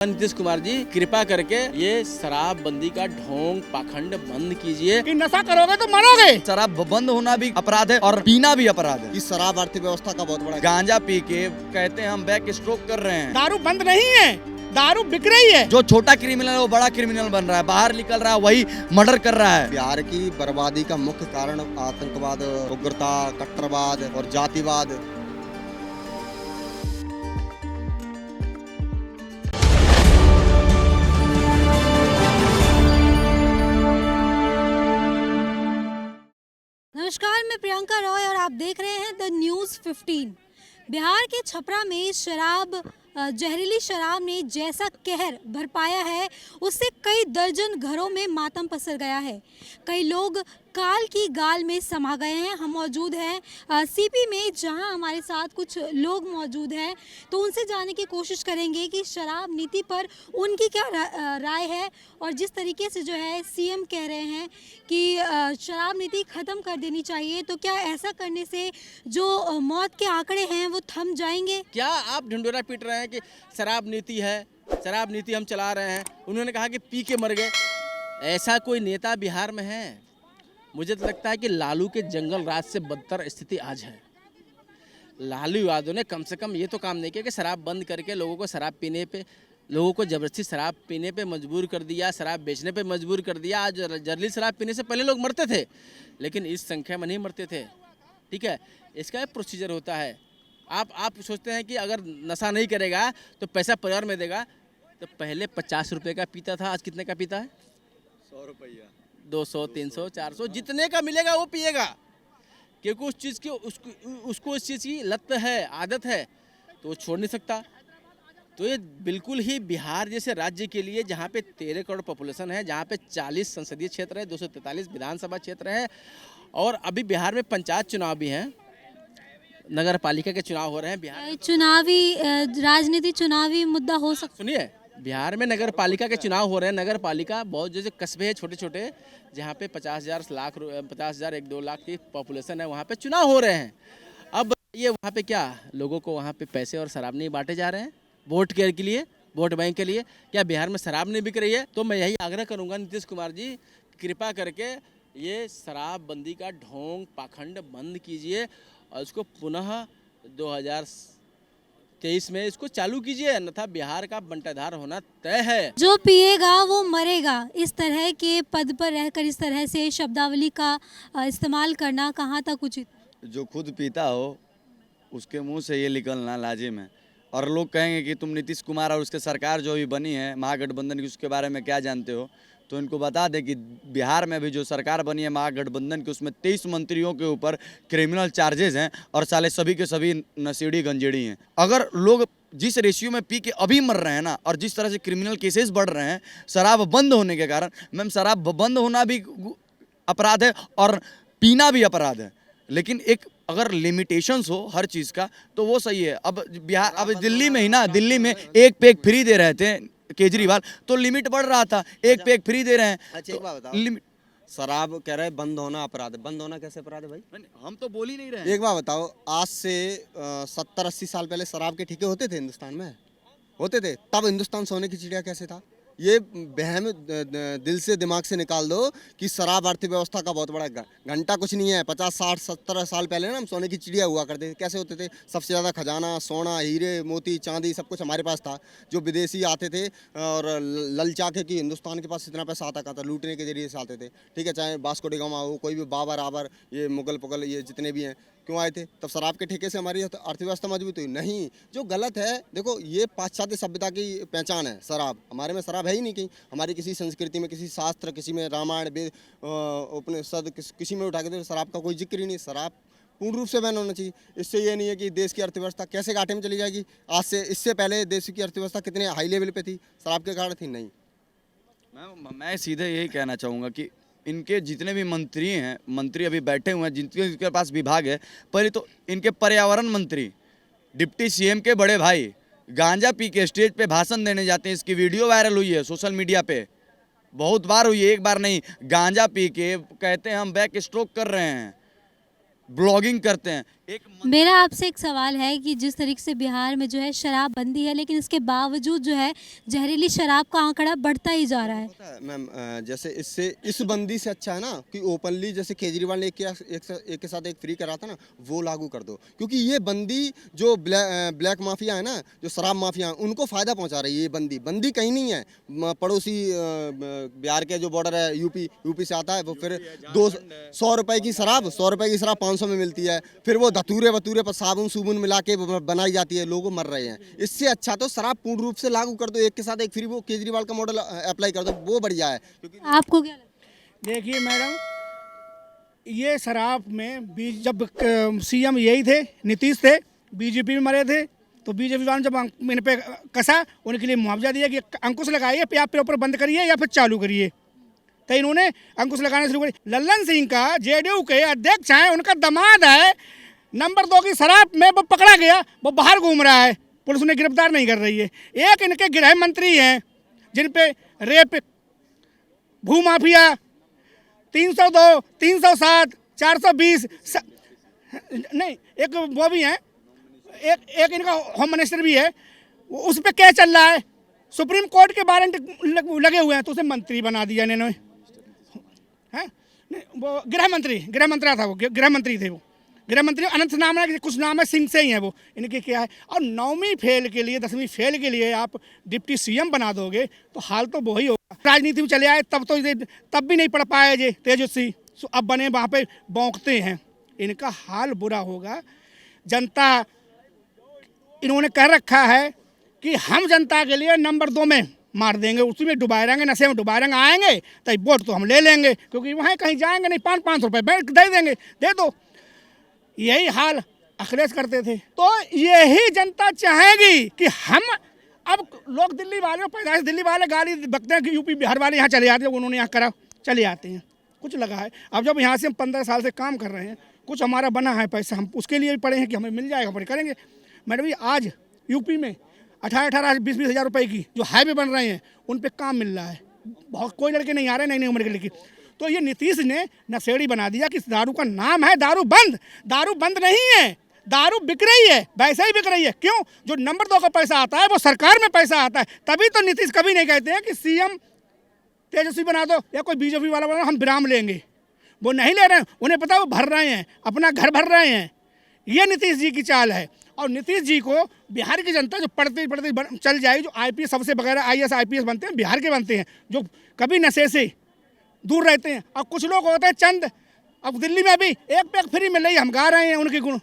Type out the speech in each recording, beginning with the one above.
नीतीश कुमार जी कृपा करके ये शराबबंदी का ढोंग पाखंड बंद कीजिए। कि नशा करोगे तो मरोगे। शराब बंद होना भी अपराध है और पीना भी अपराध है। इस शराब अर्थव्यवस्था का बहुत बड़ा गांजा पी के कहते हैं हम बैक स्ट्रोक कर रहे हैं। दारू बंद नहीं है, दारू बिक रही है। जो छोटा क्रिमिनल है वो बड़ा क्रिमिनल बन रहा है, बाहर निकल रहा है वही मर्डर कर रहा है। बिहार की बर्बादी का मुख्य कारण आतंकवाद, उग्रता, कट्टरवाद और जातिवाद। नमस्कार, मैं प्रियंका रॉय और आप देख रहे हैं द न्यूज़ 15। बिहार के छपरा में जहरीली शराब ने जैसा कहर बरपाया है, उससे कई दर्जन घरों में मातम पसर गया है। कई लोग काल की गाल में समा गए हैं। हम मौजूद हैं सीपी में, जहां हमारे साथ कुछ लोग मौजूद हैं, तो उनसे जानने की कोशिश करेंगे कि शराब नीति पर उनकी क्या राय है। और जिस तरीके से जो है सीएम कह रहे हैं कि शराब नीति ख़त्म कर देनी चाहिए, तो क्या ऐसा करने से जो मौत के आंकड़े हैं वो थम जाएंगे? क्या आप ढिंडोरा पीट रहे हैं कि शराब नीति है, शराब नीति हम चला रहे हैं? उन्होंने कहा कि पी के मर गए। ऐसा कोई नेता बिहार में है? मुझे तो लगता है कि लालू के जंगल राज से बदतर स्थिति आज है। लालू यादव ने कम से कम ये तो काम नहीं किया कि शराब बंद करके लोगों को शराब पीने पे, लोगों को जबरदस्ती शराब पीने पे मजबूर कर दिया, शराब बेचने पे मजबूर कर दिया। आज जहरीली शराब पीने से पहले लोग मरते थे, लेकिन इस संख्या में नहीं मरते थे। ठीक है, इसका एक प्रोसीजर होता है। आप सोचते हैं कि अगर नशा नहीं करेगा तो पैसा परिवार में देगा, तो पहले 50 रुपये का पीता था, आज कितने का पीता है? 100 रुपया, 200, 300, 400, जितने का मिलेगा वो पिएगा, क्योंकि उस चीज़ की उसको उस चीज़ की लत है, आदत है, तो वो छोड़ नहीं सकता। तो ये बिल्कुल ही बिहार जैसे राज्य के लिए, जहाँ पे 13 करोड़ पॉपुलेशन है, जहाँ पे 40 संसदीय क्षेत्र है, 243 विधानसभा क्षेत्र है, और अभी बिहार में पंचायत चुनाव भी हैं, नगर पालिका के चुनाव हो रहे हैं बिहार। चुनावी राजनीति चुनावी मुद्दा हो सकता। सुनिए, बिहार में नगर पालिका के चुनाव हो रहे हैं। नगर पालिका बहुत जैसे कस्बे हैं छोटे छोटे, जहाँ पे 50,000 1-2 लाख की पॉपुलेशन है, वहाँ पे चुनाव हो रहे हैं। अब ये वहाँ पे क्या लोगों को वहाँ पे पैसे और शराब नहीं बांटे जा रहे हैं वोट के लिए, वोट बैंक के लिए? क्या बिहार में शराब नहीं बिक रही है? तो मैं यही आग्रह करूँगा नीतीश कुमार जी, कृपा करके ये शराबबंदी का ढोंग पाखंड बंद कीजिए और इसको पुनः 2023 में इसको चालू कीजिए, अन्यथा बिहार का बंटाधार होना तय है। जो पिएगा वो मरेगा, इस तरह के पद पर रहकर इस तरह से शब्दावली का इस्तेमाल करना कहाँ तक उचित? जो खुद पीता हो उसके मुंह से ये निकलना लाजिम है। और लोग कहेंगे कि तुम नीतीश कुमार और उसके सरकार जो भी बनी है महागठबंधन की, उसके बारे में क्या जानते हो? तो इनको बता दें कि बिहार में भी जो सरकार बनी है महागठबंधन की, उसमें 23 मंत्रियों के ऊपर क्रिमिनल चार्जेस हैं और साले सभी के सभी नशेड़ी गंजेड़ी हैं। अगर लोग जिस रेशियो में पी के अभी मर रहे हैं ना, और जिस तरह से क्रिमिनल केसेस बढ़ रहे हैं शराब बंद होने के कारण, मैम शराब बंद होना भी अपराध है और पीना भी अपराध है, लेकिन एक अगर लिमिटेशंस हो हर चीज़ का तो वो सही है। अब बिहार, अब दिल्ली में ही ना, दिल्ली में एक पैक फ्री दे रहे थे केजरीवाल, तो लिमिट बढ़ रहा था, एक पैक फ्री दे रहे हैं। अच्छा एक बात बताओ, लिमिट शराब कह रहे हैं बंद होना अपराध है, बंद होना कैसे अपराध है भाई? हम तो बोल ही नहीं रहे हैं। एक बात बताओ, आज से 70-80 साल पहले शराब के ठेके होते थे हिंदुस्तान में? होते थे? तब हिंदुस्तान सोने की चिड़िया कैसे था? ये बहम दिल से दिमाग से निकाल दो कि शराब अर्थव्यवस्था का बहुत बड़ा घंटा कुछ नहीं है। 50, 60, 70 साल पहले ना हम सोने की चिड़िया हुआ करते थे। कैसे होते थे? सबसे ज़्यादा खजाना, सोना, हीरे मोती, चांदी सब कुछ हमारे पास था। जो विदेशी आते थे और ललचा के कि हिंदुस्तान के पास इतना पैसा आता था, लूटने के जरिए से आते थे। ठीक है, चाहे वास्को डी गामा हो, कोई भी बाबर आबर, ये मुगल पुगल, ये जितने भी हैं, क्यों आए थे? तब शराब के ठेके से हमारी अर्थव्यवस्था मजबूत हुई नहीं। जो गलत है, देखो ये पाश्चात्य सभ्यता की पहचान है शराब। हमारे में शराब है ही नहीं कहीं। हमारी किसी संस्कृति में, किसी शास्त्र, किसी में रामायण, वेद, उपनिषद, किसी में उठा के तो शराब का कोई जिक्र ही नहीं। शराब पूर्ण रूप से बैन होना चाहिए। इससे ये नहीं है कि देश की अर्थव्यवस्था कैसे घाटे में चली जाएगी। आज से इससे पहले देश की अर्थव्यवस्था कितने हाई लेवल पे थी, शराब के कारण थी नहीं। मैं सीधे यही कहना चाहूँगा कि इनके जितने भी मंत्री अभी बैठे हुए हैं, जिनके पास विभाग है, पहले तो इनके पर्यावरण मंत्री, डिप्टी सीएम के बड़े भाई गांजा पी के स्टेज पे भाषण देने जाते हैं। इसकी वीडियो वायरल हुई है सोशल मीडिया पे, बहुत बार हुई है, एक बार नहीं। गांजा पी के कहते हैं हम बैक स्ट्रोक कर रहे हैं, ब्लॉगिंग करते हैं। एक मेरा आपसे एक सवाल है कि जिस तरीके से बिहार में जो है शराब बंदी है, लेकिन इसके बावजूद जो है जहरीली शराब का आंकड़ा बढ़ता ही जा रहा है। पता है मैम, जैसे इससे इस बंदी से अच्छा है ना कि ओपनली जैसे केजरीवाल ने एक के साथ एक फ्री करा था ना, वो लागू कर दो। क्योंकि ये बंदी जो ब्लैक माफिया है ना, जो शराब माफिया है, उनको फायदा पहुंचा रही है। ये बंदी कहीं नहीं है। पड़ोसी बिहार के जो बॉर्डर है यूपी से आता है, वो फिर 100 रुपए की शराब 500 में मिलती है। फिर वो धतूरे वतूरे पर साबुन मिला के बनाई जाती है, लोग मर रहे हैं। इससे अच्छा तो शराब पूर्ण रूप से लागू कर दो, एक के साथ एक फ्री। वो केजरीवाल का मॉडल अप्लाई कर दो, वो बढ़िया है। क्योंकि आपको क्या लगता है? देखिए मैडम, ये शराब में जब सीएम यही थे, नीतीश थे, बीजेपी में मरे थे, तो बीजेपी वालों ने जब इन पे कसा, उनके लिए मुआवजा दिया कि अंकुश लगाइए, या फिर ऊपर बंद करिए या फिर चालू करिए। तो इन्होंने अंकुश लगाना शुरू करी। लल्लन सिंह का जेडीयू के अध्यक्ष हैं, उनका दामाद है, नंबर 2 की शराब में वो पकड़ा गया, वो बाहर घूम रहा है, पुलिस उन्हें गिरफ्तार नहीं कर रही है। एक इनके गृह मंत्री हैं जिन पे रेप, भूमाफिया, 302, 307, 420 नहीं, एक वो भी हैं, एक इनका होम मिनिस्टर भी है, उस पर केस चल रहा है, सुप्रीम कोर्ट के वारंट लगे हुए हैं, तो उसे मंत्री बना दिया इन्होंने। हैं वो गृह मंत्री था, वो गृह मंत्री थे, वो गृह मंत्री अनंत नाम है, कुछ नाम है, सिंह से ही है वो, इनके क्या है। और 9वीं फेल के लिए 10वीं फेल के लिए आप डिप्टी सीएम बना दोगे तो हाल तो वही होगा। राजनीति में चले आए तब भी नहीं पढ़ पाए जे तेजस्वी, अब बने वहाँ पे बौंकते हैं, इनका हाल बुरा होगा। जनता, इन्होंने कह रखा है कि हम जनता के लिए नंबर 2 में मार देंगे, उसी में डुबाए रहेंगे, नशे में डुबाए रहेंगे, आएंगे तो वोट तो हम ले लेंगे, क्योंकि वहाँ कहीं जाएंगे नहीं, 500 रुपये बैंक दे देंगे, दे दो। यही हाल अखिलेश करते थे। तो यही जनता चाहेगी कि हम, अब लोग दिल्ली वाले, पैदाइश दिल्ली वाले गाली बकते हैं कि यूपी बिहार वाले यहाँ चले जाते हैं, उन्होंने यहाँ करा, चले आते हैं, कुछ लगा है। अब जब यहाँ से हम 15 साल से काम कर रहे हैं, कुछ हमारा बना है पैसा, हम उसके लिए भी पड़े हैं कि हमें मिल जाएगा, पर करेंगे। मैडम जी, आज यूपी में 18-18, 20-20 हज़ार रुपए की जो हाईवे बन रहे हैं, उन पे काम मिल रहा है। बहुत कोई लड़के नहीं आ रहे, नई उम्र के लड़के। तो ये नीतीश ने नशेड़ी बना दिया कि दारू का नाम है दारू बंद नहीं है, दारू बिक रही है, वैसे ही बिक रही है। क्यों? जो नंबर 2 का पैसा आता है वो सरकार में पैसा आता है। तभी तो नीतीश कभी नहीं कहते हैं कि सीएम तेजस्वी बना दो या कोई बीजेपी वाला बना दो, हम विराम लेंगे। वो नहीं ले रहे हैं, उन्हें पता है वो भर रहे हैं, अपना घर भर रहे हैं। ये नीतीश जी की चाल है। और नीतीश जी को बिहार की जनता जो पढ़ते चल जाएगी, जो आईपीएस सबसे वगैरह IAS IPS बनते हैं, बिहार के बनते हैं, जो कभी नशे से दूर रहते हैं। और कुछ लोग होते हैं चंद, अब दिल्ली में भी एक पैक फ्री मिल रही है, हम गा रहे हैं उनके गुण,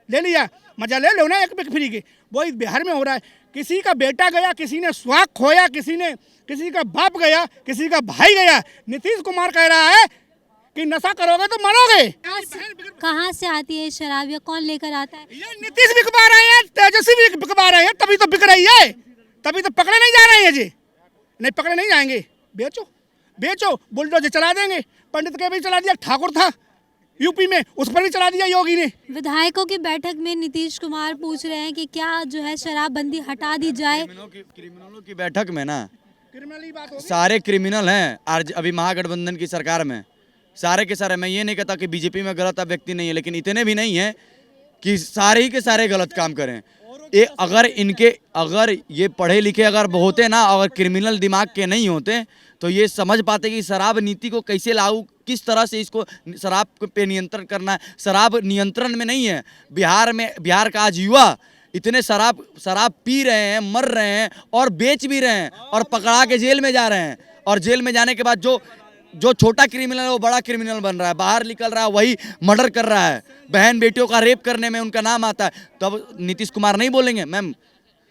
ले लिया, मजा ले लो ना एक पैक फ्री के। वही बिहार में हो रहा है, किसी का बेटा गया, किसी ने सुहाग खोया, किसी का बाप गया, किसी का भाई गया। नीतीश कुमार कह रहा है कि नशा करोगे तो मरोगे। कहाँ से आती है शराब, या कौन लेकर आता है? ये नीतीश बिकवा रहे हैं, तेजस्वी भी बिकवा रहे हैं, तभी तो बिक रही है, तभी तो पकड़े नहीं जा रहे हैं जी। नहीं पकड़े नहीं जाएंगे, बेचो, बुलडोजर चला देंगे। पंडित के भी चला दिया, ठाकुर था यूपी में, उस पर भी चला दिया योगी ने। विधायकों की बैठक में नीतीश कुमार पूछ रहे हैं कि क्या जो है शराबबंदी हटा दी जाए। क्रिमिनलों की बैठक में ना क्रिमिनल बात होगी। सारे क्रिमिनल हैं आज अभी महागठबंधन की सरकार में, सारे के सारे। मैं ये नहीं कहता कि बीजेपी में गलत व्यक्ति नहीं है, लेकिन इतने भी नहीं है कि सारे ही के सारे गलत काम करें। अगर ये पढ़े लिखे अगर होते ना, अगर क्रिमिनल दिमाग के नहीं होते, तो ये समझ पाते कि शराब नीति को कैसे लागू, किस तरह से इसको शराब पे नियंत्रण करना है। शराब नियंत्रण में नहीं है। बिहार का आज युवा इतने शराब पी रहे हैं, मर रहे हैं और बेच भी रहे हैं और पकड़ा के जेल में जा रहे हैं। और जेल में जाने के बाद जो छोटा क्रिमिनल है वो बड़ा क्रिमिनल बन रहा है, बाहर निकल रहा है, वही मर्डर कर रहा है, बहन बेटियों का रेप करने में उनका नाम आता है। तब नीतीश कुमार नहीं बोलेंगे? मैम,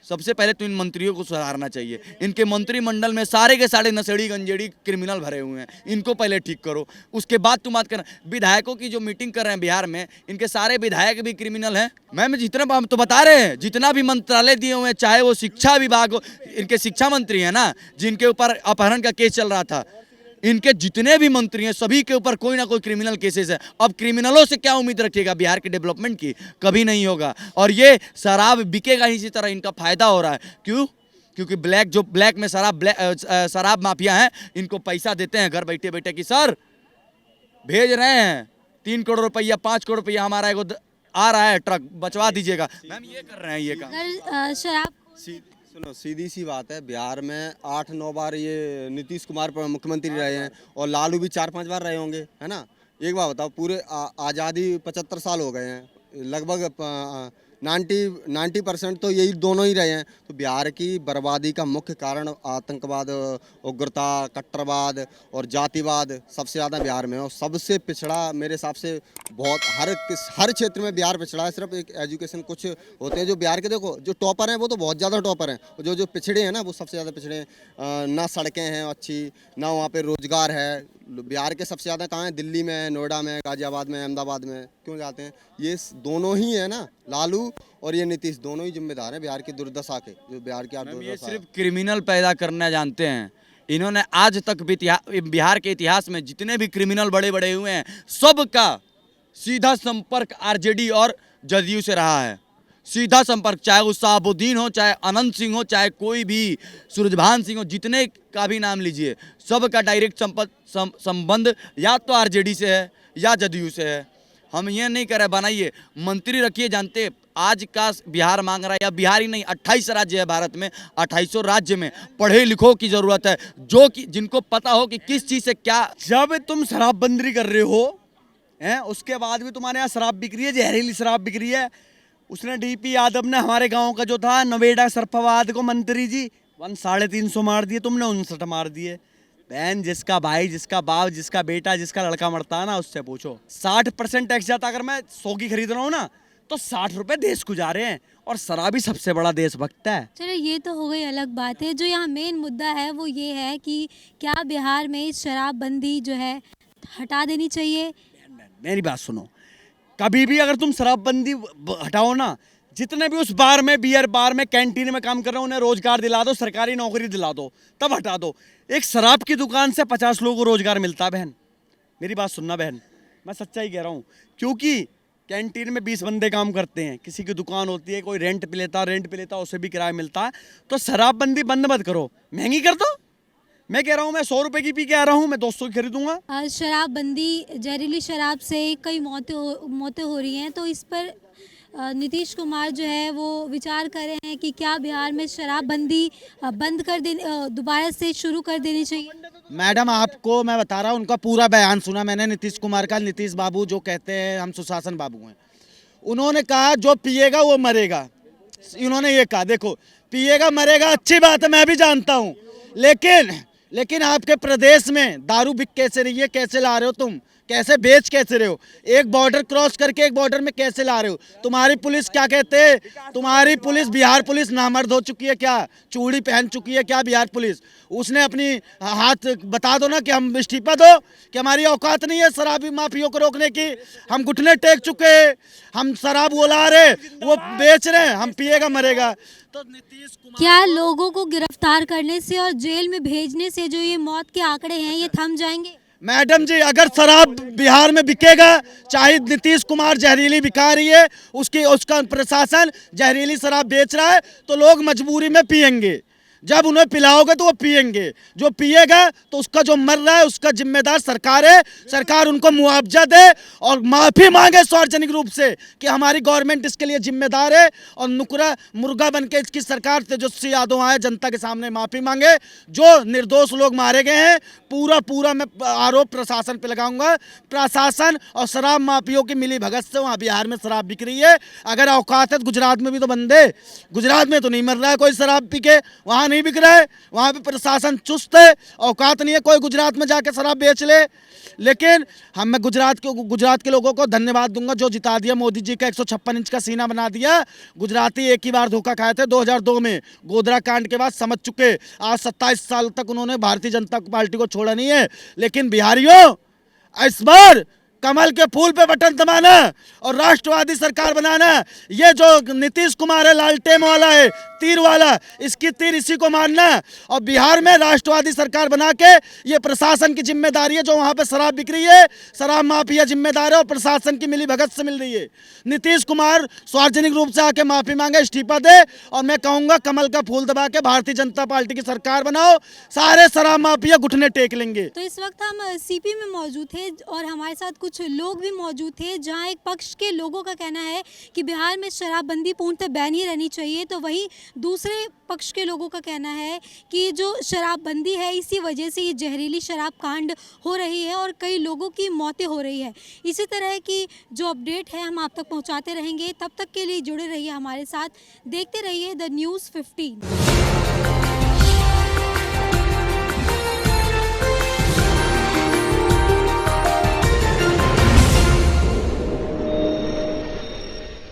सबसे पहले तो इन मंत्रियों को सुधारना चाहिए। इनके मंत्रिमंडल में सारे के सारे नशेड़ी गंजेड़ी क्रिमिनल भरे हुए हैं, इनको पहले ठीक करो, उसके बाद तुम बात करना। विधायकों की जो मीटिंग कर रहे हैं बिहार में, इनके सारे विधायक भी क्रिमिनल हैं। मैम, जितना हम तो बता रहे हैं, जितना भी मंत्रालय दिए हुए हैं, चाहे वो शिक्षा विभाग हो, इनके शिक्षा मंत्री हैं ना, जिनके ऊपर अपहरण का केस चल रहा था, इनके जितने भी मंत्री हैं सभी के ऊपर कोई ना कोई क्रिमिनल केसेस है। अब क्रिमिनलों से क्या उम्मीद रखिएगा बिहार के डेवलपमेंट की? कभी नहीं होगा। और ये शराब बिकेगा इसी तरह, इनका फायदा हो रहा है। क्यों? क्योंकि ब्लैक में शराब माफिया हैं, इनको पैसा देते हैं घर बैठे बैठे कि सर भेज रहे हैं 3 करोड़ रुपया, 5 करोड़ रुपया, हमारा एगो आ रहा है ट्रक, बचवा दीजिएगा। मैम ये कर रहे हैं ये काम। अगर शराब सुनो, सीधी सी बात है, बिहार में 8-9 बार ये नीतीश कुमार मुख्यमंत्री रहे हैं और लालू भी 4-5 बार रहे होंगे, है ना। एक बात बताओ, पूरे आज़ादी 75 साल हो गए हैं, लगभग 90% तो यही दोनों ही रहे हैं। तो बिहार की बर्बादी का मुख्य कारण आतंकवाद, उग्रता, कट्टरवाद और जातिवाद सबसे ज़्यादा बिहार में है। और सबसे पिछड़ा मेरे हिसाब से बहुत हर क्षेत्र में बिहार पिछड़ा है। सिर्फ एक एजुकेशन कुछ होते हैं जो बिहार के, देखो जो टॉपर हैं वो तो बहुत ज़्यादा टॉपर हैं, और जो पिछड़े हैं ना वो सबसे ज़्यादा पिछड़े हैं। ना सड़कें हैं अच्छी, ना वहाँ पे रोजगार है। बिहार के सबसे ज़्यादा कहाँ है? दिल्ली में है, नोएडा में, गाजियाबाद में, अहमदाबाद में क्यों जाते हैं? ये दोनों ही है ना, लालू और ये नीतीश, दोनों ही जिम्मेदार हैं बिहार की दुर्दशा के, जो बिहार की आज ये दुर्दशा है। सिर्फ क्रिमिनल पैदा करना जानते हैं। इन्होंने आज तक भी बिहार के इतिहास में जितने भी क्रिमिनल बड़े बड़े हुए हैं, सबका सीधा संपर्क आरजेडी और जदयू से रहा है। सीधा संपर्क, चाहे वो शहाबुद्दीन हो, चाहे अनंत सिंह हो, चाहे कोई भी सूरजभान सिंह हो, जितने का भी नाम लीजिए, सबका डायरेक्ट संबंध या तो आरजेडी से है या जदयू से है। हम ये नहीं कह रहे बनाइए, मंत्री रखिए। जानते आज का बिहार मांग रहा है, या बिहार ही नहीं 28 राज्य है भारत में, 2800 राज्य में पढ़े लिखों की जरूरत है, जो कि जिनको पता हो कि किस चीज़ से क्या। जब तुम शराबबंदी कर रहे हो हैं, उसके बाद भी तुम्हारे यहाँ शराब बिक रही है, जहरीली शराब बिक रही है। उसने डीपी यादव ने हमारे गांव का जो था नवेड़ा सरफाबाद को मंत्री जी 350 मार दिए, तुमने 59 मार दिए। बहन, जिसका भाई, जिसका बाप, जिसका बेटा, जिसका लड़का मरता है ना, उससे पूछो। 60% टैक्स जाता। अगर मैं 100 की खरीद रहा हूँ ना, तो 60 रुपए देश को जा रहे हैं, और शराबी सबसे बड़ा देशभक्त है। चलो ये तो हो गई अलग बात है। जो यहाँ मेन मुद्दा है वो ये है कि क्या बिहार में शराबबंदी जो है हटा देनी चाहिए। मेरी बात सुनो, कभी भी अगर तुम शराबबंदी हटाओ ना, जितने भी उस बार में, बियर बार में, कैंटीन में काम कर रहे हो, उन्हें रोजगार दिला दो, सरकारी नौकरी दिला दो, तब हटा दो। एक शराब की दुकान से 50 लोगों को रोजगार मिलता है। बहन मेरी बात सुनना बहन, मैं सच्चाई कह रहा हूँ, क्योंकि कैंटीन में 20 बंदे काम करते हैं, किसी की दुकान होती है, कोई रेंट पे लेता, उसे भी किराया मिलता है। तो शराबबंदी बंद मत करो, महंगी कर दो। मैं कह रहा हूँ, मैं 100 रुपए की पी के आ रहा हूँ, मैं 200 की खरीदूंगा। शराबबंदी, जहरीली शराब से कई मौतें हो रही हैं, तो इस पर नीतीश कुमार जो है वो विचार कर रहे हैं कि क्या बिहार में शराबबंदी बंद कर दे, दोबारा से शुरू कर देनी चाहिए। मैडम, आपको मैं बता रहा हूँ, उनका पूरा बयान सुना मैंने नीतीश कुमार का। नीतीश बाबू जो कहते हैं हम सुशासन बाबू हैं, उन्होंने कहा जो पिएगा वो मरेगा। इन्होंने ये कहा, देखो पिएगा मरेगा, अच्छी बात है, मैं भी जानता हूँ, लेकिन आपके प्रदेश में दारू बिक कैसे रही है? कैसे ला रहे हो तुम? कैसे बेच कैसे रहे हो? एक बॉर्डर क्रॉस करके एक बॉर्डर में कैसे ला रहे हो? तुम्हारी पुलिस क्या कहते हैं? तुम्हारी पुलिस, बिहार पुलिस नामर्द हो चुकी है क्या? चूड़ी पहन चुकी है क्या बिहार पुलिस? उसने अपनी हाथ बता दो ना कि हम इस्तीफा दो, कि हमारी औकात नहीं है शराबी माफियों को रोकने की। हम घुटने टेक चुके हैं, हम शराब वो ला रहे, वो बेच रहे हैं, हम पिएगा मरेगा। तो नीतीश कुमार, क्या लोगों को गिरफ्तार करने से और जेल में भेजने से जो ये मौत के आंकड़े हैं ये थम जाएंगे? मैडम जी, अगर शराब बिहार में बिकेगा, चाहे नीतीश कुमार जहरीली बिका रही है, उसका प्रशासन जहरीली शराब बेच रहा है, तो लोग मजबूरी में पिएंगे। जब उन्हें पिलाओगे तो वो पिएंगे। जो पिएगा तो उसका जो मर रहा है उसका जिम्मेदार सरकार है। सरकार उनको मुआवजा दे और माफ़ी मांगे सार्वजनिक रूप से कि हमारी गवर्नमेंट इसके लिए जिम्मेदार है, और नुकरा मुर्गा बन के इसकी सरकार तेजस्वी यादव आए, जनता के सामने माफ़ी मांगे। जो निर्दोष लोग मारे गए हैं, पूरा मैं आरोप प्रशासन पे लगाऊंगा। प्रशासन और शराब माफियों की मिली भगत से वहाँ बिहार में शराब बिक रही है। अगर औकात है, गुजरात में भी तो बंदे, गुजरात में तो नहीं मर रहा है कोई शराब पी के, वहाँ नहीं बिक रहा है, वहाँ पे प्रशासन चुस्त है। औकात नहीं है कोई गुजरात में जाके शराब बेच ले। लेकिन मैं गुजरात के लोगों को धन्यवाद दूंगा जो जिता दिया मोदी जी का 156 इंच का सीना बना दिया। गुजराती एक ही बार धोखा खाए थे 2002 में, गोधरा कांड के बाद समझ चुके। आज 27 साल तक उन्होंने भारतीय जनता पार्टी को छोड़ा नहीं है। लेकिन बिहारियों, इस बार कमल के फूल पे बटन दबाना और राष्ट्रवादी सरकार बनाना। ये जो नीतीश कुमार है, लालटेन वाला है, तीर वाला, इसकी तीर इसी को मारना है। और बिहार में राष्ट्रवादी सरकार बना के ये प्रशासन की जिम्मेदारी है, जो वहाँ पे शराब बिक रही है, शराब माफिया जिम्मेदार है और प्रशासन की मिली भगत से मिल रही है। नीतीश कुमार सार्वजनिक रूप से आके माफी मांगे, इस्तीफा दे, और मैं कहूँगा कमल का फूल दबा के भारतीय जनता पार्टी की सरकार बनाओ, सारे शराब माफिया घुटने टेक लेंगे। तो इस वक्त हम सीपी में मौजूद थे और हमारे साथ कुछ लोग भी मौजूद थे, जहां एक पक्ष के लोगों का कहना है कि बिहार में शराबबंदी पूर्णतः बैन ही रहनी चाहिए, तो वहीं दूसरे पक्ष के लोगों का कहना है कि जो शराबबंदी है इसी वजह से ये जहरीली शराब कांड हो रही है और कई लोगों की मौतें हो रही है। इसी तरह की जो अपडेट है हम आप तक पहुंचाते रहेंगे। तब तक के लिए जुड़े रहिए हमारे साथ, देखते रहिए द न्यूज़ 15।